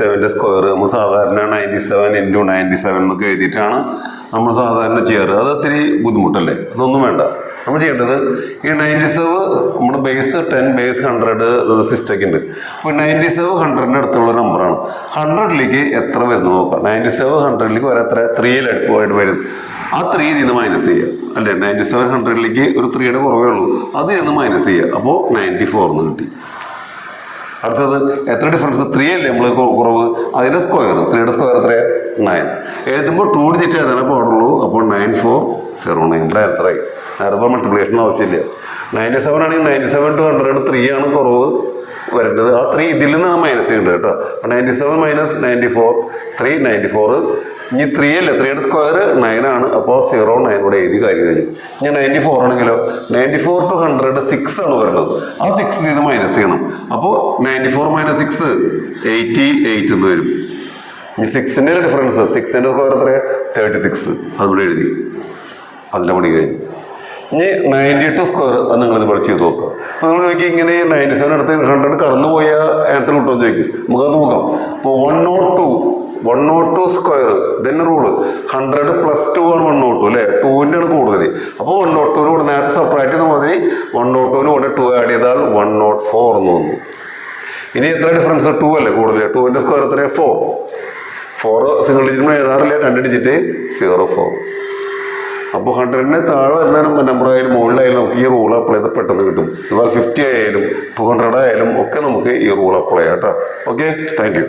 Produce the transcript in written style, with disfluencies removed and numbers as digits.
97ന്റെ square നമ്മൾ സാധാരണ 97 × 97 എന്നൊക്കെ എഴുതിയിട്ടാണ് നമ്മൾ സാധാരണ ചെയ്യാറ്. അത് ഒത്തിരി ബുദ്ധിമുട്ടല്ലേ? അതൊന്നും വേണ്ട. നമ്മൾ ചെയ്യേണ്ടത് ഈ 97 നമ്മുടെ ബേസ് 10 ബേസ് 100 സിസ്റ്റൊക്കെ ഉണ്ട്. അപ്പോൾ 97 100ന് അടുത്തുള്ള നമ്പറാണ്. 100ലേക്ക് എത്ര വരുന്നു നോക്കാം. 97 100ലേക്ക് വരെ എത്ര 3 ആയിട്ട് വരും. ആ 3 ഇതിന്ന് മൈനസ് ചെയ്യുക അല്ലേ. 97 100ലേക്ക് ഒരു 3യുടെ കുറവേ ഉള്ളൂ, അത് ഇതിന്ന് മൈനസ് ചെയ്യുക. അപ്പോൾ 94 എന്ന് കിട്ടി. അടുത്തത് എത്ര ഡിഫറൻസ്? 3 അല്ലേ നമ്മൾ കുറവ്, അതിൻ്റെ സ്ക്വയർ 3യുടെ സ്ക്വയർ എത്രയാണ്? 9. എഴുതുമ്പോൾ 2 ഡിജിറ്റ് എഴുതാനേ പാടുള്ളൂ. അപ്പോൾ 9409 ഇവിടെ ആൻസറായി. നേരത്തെ മൾട്ടിപ്ലിക്കേഷൻ ആവശ്യമില്ല. 97 ആണെങ്കിൽ 97 to 100 3 ആണ് കുറവ് വരേണ്ടത്. ആ 3 ഇതിൽ നിന്നാണ് മൈനസ് ചെയ്യേണ്ടത് കേട്ടോ. അപ്പോൾ 97 - 94 3 94. ഇനി 3 അല്ലേ, 3യുടെ സ്ക്വയർ 9 ആണ്. അപ്പോൾ 09 ഇവിടെ എഴുതി കാര്യം കഴിഞ്ഞു. ഇനി 94 ആണെങ്കിലോ 94 to 100 6 ആണ് വരുന്നത്. ആ 6 ഇത് മൈനസ് ചെയ്യണം. അപ്പോൾ 94 - 6 88 എന്ന് വരും. ഇനി 6ന്റെ ഡിഫറൻസ് 6ന്റെ സ്ക്വയർ എത്രയാണ്? 36. അതിവിടെ എഴുതി. അതിൻ്റെ പണി കഴിഞ്ഞു. ഇനി 92 സ്ക്വയർ അത് നിങ്ങളിത് ഇവിടെ ചെയ്ത് നോക്കുക. അപ്പോൾ നിങ്ങൾ നോക്കി ഇങ്ങനെ 97 അടുത്ത് 100 കടന്നു പോയ ആൻസർ കിട്ടുമെന്ന് ചോദിക്കും. നമുക്കത് നോക്കാം. അപ്പോൾ 102 സ്ക്വയർ ഇതന്നെ റൂള്. 100 + 2 ആണ് 102 അല്ലേ. 2ൻ്റെ ആണ് കൂടുതൽ. അപ്പോൾ 102 കൂടെ നേരത്തെ സെപ്പറേറ്റ് ചെയ്താൽ മതി. 102 കൂടെ 2 ആഡ് ചെയ്താൽ 104 എന്ന് വന്നു. ഇനി എത്ര ഡിഫറൻസ്? 2 അല്ലേ കൂടുതൽ. 2ൻ്റെ സ്ക്വയർ എത്രയാണ്? 4 സിംഗിൾ ഡിജിറ്റ് എഴുതാറില്ല, 2 ഡിജിറ്റ് 04. അപ്പോൾ 100ന് താഴെ എന്നാലും നമ്പർ ആയാലും മുകളിലായാലും നമുക്ക് ഈ റൂൾ അപ്ലൈ ചെയ്ത് പെട്ടെന്ന് കിട്ടും. ഇതുപോലെ 50 ആയാലും 200 ആയാലും ഒക്കെ നമുക്ക് ഈ റൂൾ അപ്ലൈ ചെയ്യാം കേട്ടോ. Okay, thank you.